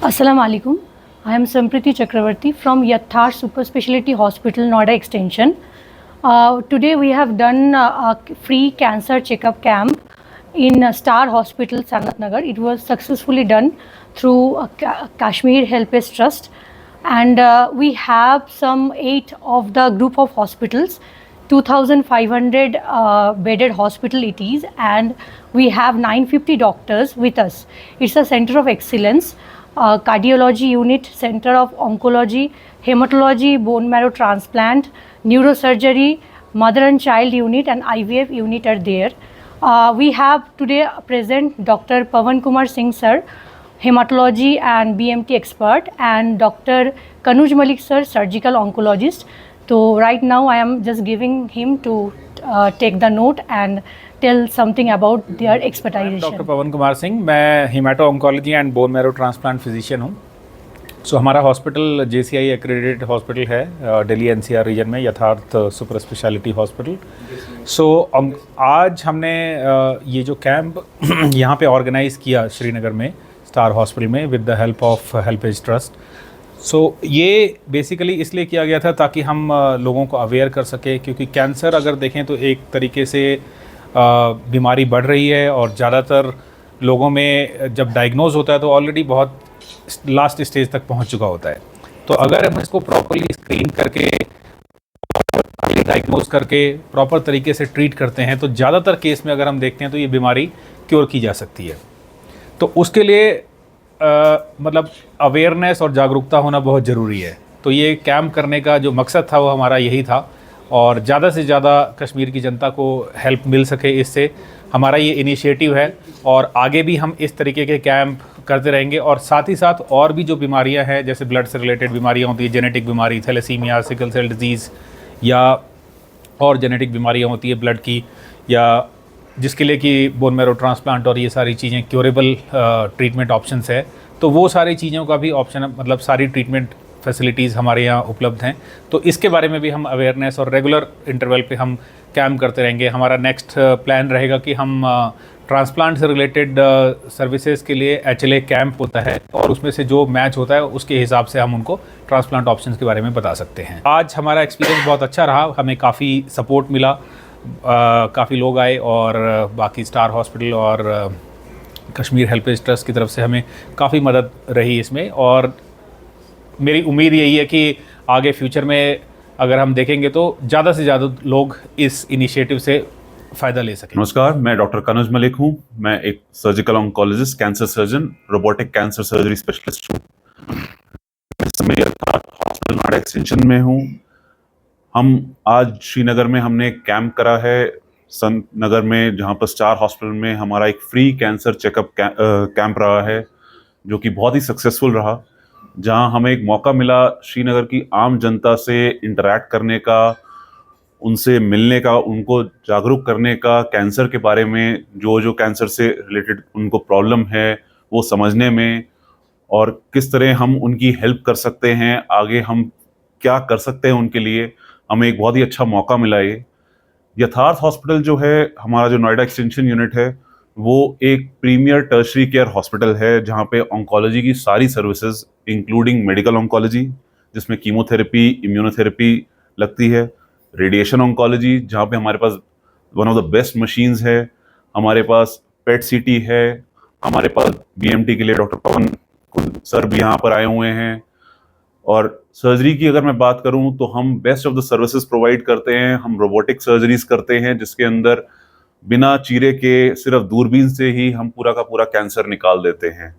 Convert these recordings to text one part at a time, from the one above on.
Assalamu alaikum. I am Sampriti Chakravarti from Yatharth Super Speciality Hospital, Noida Extension. Today we have done a free cancer checkup camp in Star Hospital, Sanat Nagar. It was successfully done through Kashmir Helpage Trust, and we have some 8 of the group of hospitals, 2,500 bedded hospital it is, and we have 950 doctors with us. It's a center of excellence. Cardiology unit, center of oncology, hematology, bone marrow transplant, neurosurgery, mother and child unit and IVF unit are there. We have today present Dr. Pawan Kumar Singh sir, hematology and BMT expert, and Dr. Kanuj Malik sir, surgical oncologist. So right now I am just giving him to take the note and tell something about their expertise. Doctor Pawan Kumar Singh, मैं hemato oncology and bone marrow transplant physician हूँ। So हमारा hospital JCI accredited hospital है Delhi NCR reason में, यथार्थ super speciality hospital. सो आज हमने ये जो कैंप यहाँ पे ऑर्गेनाइज़ किया श्रीनगर में स्टार हॉस्पिटल में with the help of HelpAge trust. So ये बेसिकली इसलिए किया गया था ताकि हम लोगों को अवेयर कर सके, क्योंकि कैंसर अगर देखें तो एक तरीके से बीमारी बढ़ रही है और ज़्यादातर लोगों में जब डायग्नोज होता है तो ऑलरेडी बहुत लास्ट स्टेज तक पहुंच चुका होता है। तो अगर हम इसको प्रॉपर्ली स्क्रीन करके, डायग्नोज करके प्रॉपर तरीके से ट्रीट करते हैं तो ज़्यादातर केस में अगर हम देखते हैं तो ये बीमारी क्योर की जा सकती है। तो उसके लिए मतलब अवेयरनेस और जागरूकता होना बहुत ज़रूरी है। तो ये कैंप करने का जो मकसद था वो हमारा यही था, और ज़्यादा से ज़्यादा कश्मीर की जनता को हेल्प मिल सके, इससे हमारा ये इनिशिएटिव है। और आगे भी हम इस तरीके के कैंप करते रहेंगे, और साथ ही साथ और भी जो बीमारियां हैं जैसे ब्लड से रिलेटेड बीमारियां होती है, जेनेटिक बीमारी, थैलेसीमिया, सिकल सेल डिजीज़, या और जेनेटिक बीमारियां होती है ब्लड की, या जिसके लिए कि बोन मैरो ट्रांसप्लांट और ये सारी चीज़ें क्योरेबल ट्रीटमेंट ऑप्शंस है, तो वो सारी चीज़ों का भी ऑप्शन, मतलब सारी ट्रीटमेंट फैसिलिटीज़ हमारे यहाँ उपलब्ध हैं। तो इसके बारे में भी हम अवेयरनेस और रेगुलर इंटरवल पे हम कैम्प करते रहेंगे। हमारा नेक्स्ट प्लान रहेगा कि हम ट्रांसप्लांट से रिलेटेड सर्विसेज के लिए HLA कैंप होता है, और उसमें से जो मैच होता है उसके हिसाब से हम उनको ट्रांसप्लांट ऑप्शंस के बारे में बता सकते हैं। आज हमारा एक्सपीरियंस बहुत अच्छा रहा, हमें काफ़ी सपोर्ट मिला, काफ़ी लोग आए, और बाकी स्टार हॉस्पिटल और कश्मीर हेल्पेज ट्रस्ट की तरफ से हमें काफ़ी मदद रही इसमें। और मेरी उम्मीद यही है कि आगे फ्यूचर में अगर हम देखेंगे तो ज़्यादा से ज़्यादा लोग इस इनिशिएटिव से फ़ायदा ले सकें। नमस्कार, मैं डॉक्टर कनुज मलिक हूँ। मैं एक surgical oncologist, cancer surgeon, robotic cancer surgery specialist हूँ। इस समय हॉस्पिटल नोएडा एक्सटेंशन में हूँ। हम आज श्रीनगर में हमने एक कैंप करा है संत नगर में, जहाँ पर स्टार हॉस्पिटल में हमारा एक फ्री कैंसर चेकअप कैंप रहा है, जो कि बहुत ही सक्सेसफुल रहा, जहाँ हमें एक मौका मिला श्रीनगर की आम जनता से इंटरैक्ट करने का, उनसे मिलने का, उनको जागरूक करने का, कैंसर के बारे में जो कैंसर से रिलेटेड उनको प्रॉब्लम है वो समझने में, और किस तरह हम उनकी हेल्प कर सकते हैं, आगे हम क्या कर सकते हैं उनके लिए। हमें एक बहुत ही अच्छा मौका मिला। ये यथार्थ हॉस्पिटल जो है, हमारा जो नोएडा एक्सटेंशन यूनिट है, वो एक प्रीमियर टर्शरी केयर हॉस्पिटल है, जहाँ पे ऑन्कोलॉजी की सारी सर्विसेज इंक्लूडिंग मेडिकल ऑन्कोलॉजी, जिसमें कीमोथेरेपी, इम्यूनोथेरेपी लगती है, रेडिएशन ऑन्कोलॉजी, जहाँ पे हमारे पास one of the best machines है, हमारे पास पेट CT है, हमारे पास BMT के लिए डॉक्टर पवन सर भी यहाँ पर आए हुए हैं। और सर्जरी की अगर मैं बात करूँ तो हम best of the services provide करते हैं। हम रोबोटिक सर्जरीज करते हैं, जिसके अंदर बिना चीरे के सिर्फ दूरबीन से ही हम पूरा का पूरा कैंसर निकाल देते हैं।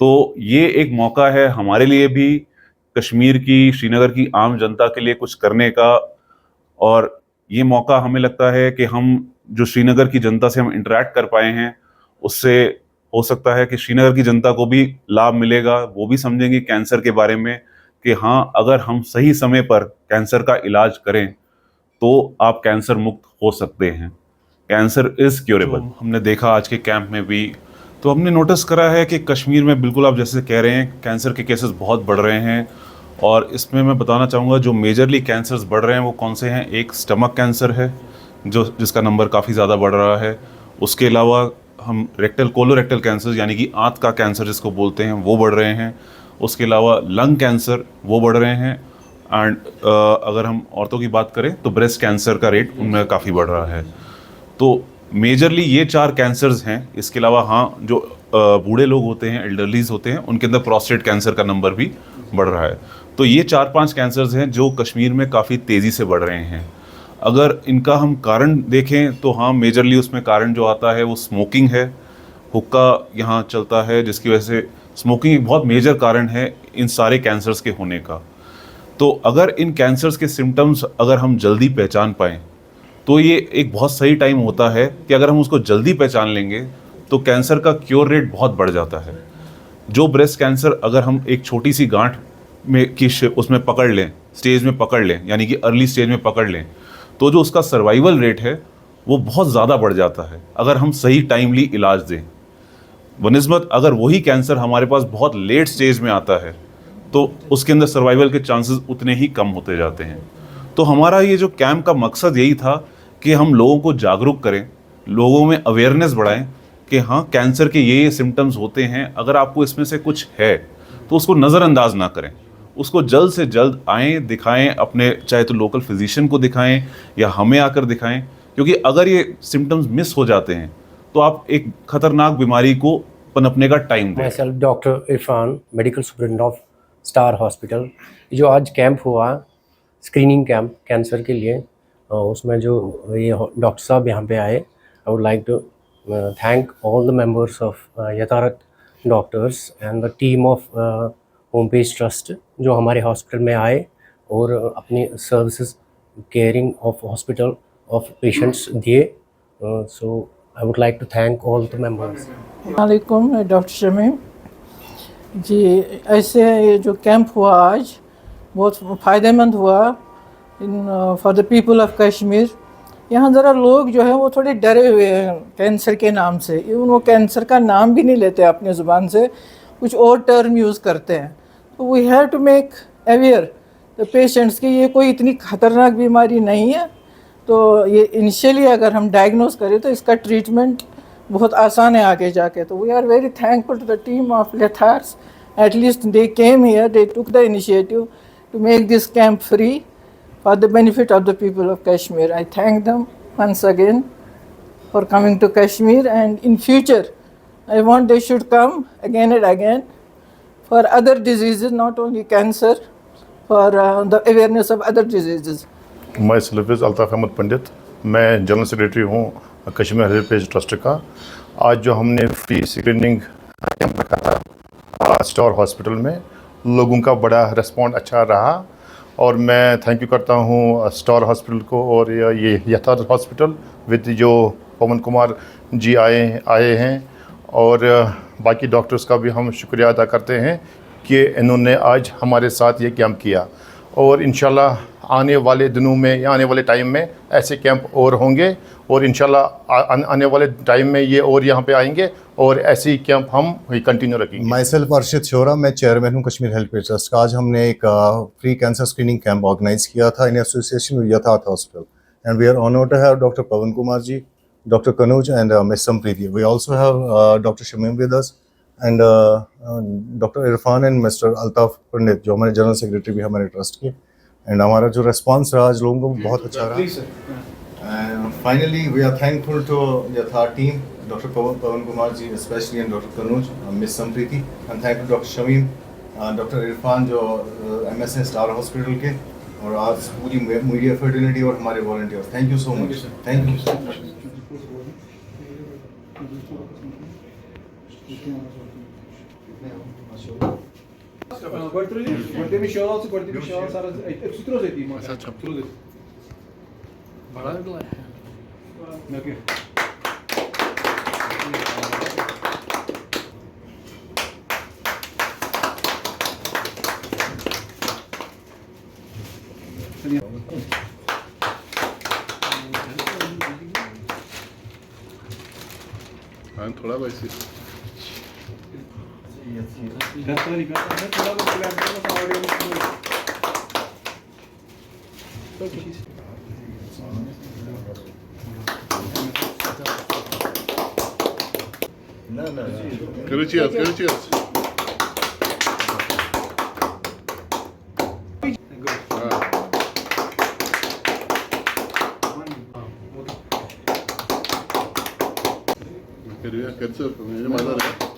तो ये एक मौका है हमारे लिए भी, कश्मीर की, श्रीनगर की आम जनता के लिए कुछ करने का। और ये मौका हमें लगता है कि हम जो श्रीनगर की जनता से हम इंटरेक्ट कर पाए हैं, उससे हो सकता है कि श्रीनगर की जनता को भी लाभ मिलेगा। वो भी समझेंगे कैंसर के बारे में कि हाँ, अगर हम सही समय पर कैंसर का इलाज करें तो आप कैंसर मुक्त हो सकते हैं। Cancer is curable. हमने देखा आज के कैंप में भी, तो हमने नोटिस करा है कि कश्मीर में बिल्कुल आप जैसे कह रहे हैं, कैंसर के केसेस बहुत बढ़ रहे हैं। और इसमें मैं बताना चाहूँगा जो मेजरली कैंसर्स बढ़ रहे हैं वो कौन से हैं। एक स्टमक कैंसर है जिसका नंबर काफ़ी ज़्यादा बढ़ रहा है। उसके अलावा हम रेक्टल कोलोरेक्टल कैंसर यानी कि आंत का कैंसर जिसको बोलते हैं वो बढ़ रहे हैं। उसके अलावा लंग कैंसर वो बढ़ रहे हैं। एंड अगर हम औरतों की बात करें तो ब्रेस्ट कैंसर का रेट उनमें काफ़ी बढ़ रहा है। तो मेजरली ये 4 कैंसर्स हैं। इसके अलावा हाँ, जो बूढ़े लोग होते हैं, एल्डरलीज होते हैं, उनके अंदर प्रोस्टेट कैंसर का नंबर भी बढ़ रहा है। तो ये 4-5 कैंसर्स हैं जो कश्मीर में काफ़ी तेज़ी से बढ़ रहे हैं। अगर इनका हम कारण देखें तो हाँ, मेजरली उसमें कारण जो आता है वो स्मोकिंग है। हुक्का यहाँ चलता है, जिसकी वजह से स्मोकिंग एक बहुत मेजर कारण है इन सारे कैंसर्स के होने का। तो अगर इन कैंसर्स के सिम्टम्स अगर हम जल्दी पहचान पाएँ तो ये एक बहुत सही टाइम होता है कि अगर हम उसको जल्दी पहचान लेंगे तो कैंसर का क्योर रेट बहुत बढ़ जाता है। जो ब्रेस्ट कैंसर अगर हम एक छोटी सी गांठ में उसमें पकड़ लें, स्टेज में पकड़ लें, यानी कि अर्ली स्टेज में पकड़ लें, तो जो उसका सर्वाइवल रेट है वो बहुत ज़्यादा बढ़ जाता है अगर हम सही टाइमली इलाज दें। बनस्बत अगर वही कैंसर हमारे पास बहुत लेट स्टेज में आता है तो उसके अंदर सर्वाइवल के चांसेस उतने ही कम होते जाते हैं। तो हमारा ये जो कैंप का मकसद यही था कि हम लोगों को जागरूक करें, लोगों में अवेयरनेस बढ़ाएं कि हाँ, कैंसर के ये सिम्टम्स होते हैं। अगर आपको इसमें से कुछ है तो उसको नज़रअंदाज ना करें, उसको जल्द से जल्द आएँ, दिखाएं अपने, चाहे तो लोकल फिजिशियन को दिखाएं या हमें आकर दिखाएं, क्योंकि अगर ये सिम्टम्स मिस हो जाते हैं तो आप एक खतरनाक बीमारी को पनपने का टाइम दें। Myself, doctor Irfan, medical superintendent of star hospital. जो आज कैंप हुआ, स्क्रीनिंग कैंप कैंसर के लिए, उसमें जो ये डॉक्टर साहब यहाँ पे आए, I would like to thank all the members of Yatharth doctors and the team of home page trust जो हमारे हॉस्पिटल में आए और अपनी services caring of hospital of patients दिए। So I would like to thank all the members. वालेकुम, मैं doctor Shamim जी। ऐसे ये जो कैंप हुआ आज बहुत फ़ायदेमंद हुआ in for the people of Kashmir. यहाँ ज़रा लोग जो है वो थोड़े डरे हुए हैं कैंसर के नाम से, इवन वो कैंसर का नाम भी नहीं लेते अपने ज़ुबान से, कुछ और टर्म यूज़ करते हैं। तो we have to make aware the patients कि ये कोई इतनी ख़तरनाक बीमारी नहीं है। तो ये इनिशियली अगर हम डायग्नोस करें तो इसका ट्रीटमेंट बहुत आसान है आगे जाके। तो we are very thankful to the team of लेथार्स, at least they came here, they took the initiative to make this camp free for the benefit of the people of Kashmir. I thank them once again for coming to Kashmir, and in future I want they should come again and again for other diseases, not only cancer, for the awareness of other diseases. Myself is Altaf Ahmad Pandit. मैं general secretary हूँ Kashmir heritage trust का। आज जो हमने free screening camp रखा था star hospital में, लोगों का बड़ा रिस्पॉन्ड अच्छा रहा और मैं थैंक यू करता हूँ स्टार हॉस्पिटल को और ये यथार्थ हॉस्पिटल विद जो पवन कुमार जी आए हैं, और बाकी डॉक्टर्स का भी हम शुक्रिया अदा करते हैं कि इन्होंने आज हमारे साथ ये कैंप किया। और इंशाल्लाह आने वाले दिनों में या आने वाले टाइम में ऐसे कैंप और होंगे, और इंशाल्लाह आने वाले टाइम में ये और यहाँ पे आएंगे और ऐसे ही कैंप हम कंटिन्यू रखेंगे। माई सेल्फ अर्शिद शोरा, मैं चेयरमैन हूँ कश्मीर हेल्थ ट्रस्ट का। आज हमने एक free cancer screening camp organise किया था in association with Yatharth hospital, and we are honoured to have doctor Pawan Kumar ji, doctor Kanuj and miss Sampreeti. We also have doctor Shamim with us and doctor Irfan and mister Altaf Pandit जो हमारे general secretary भी हमारे trust के। And हमारा जो response रहा आज लोगों को बहुत अच्छा रहा। And finally we are thankful to Yatharth team, doctor Pawan Kumar ji specially and doctor Kanuj, miss Sampreeti, and thank you doctor Shamim, doctor Irfan जो MSN स्टार हॉस्पिटल के, और आज पूरी मीडिया फर्टिलिटी और हमारे volunteers. Thank you so much. Thank you. थोड़ा वैसे Cheers. करूया कर म्हणजे माझा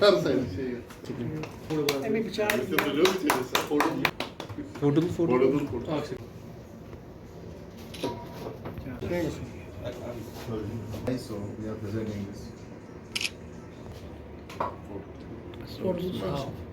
हर साइड से photo So we are presenting this. What is it?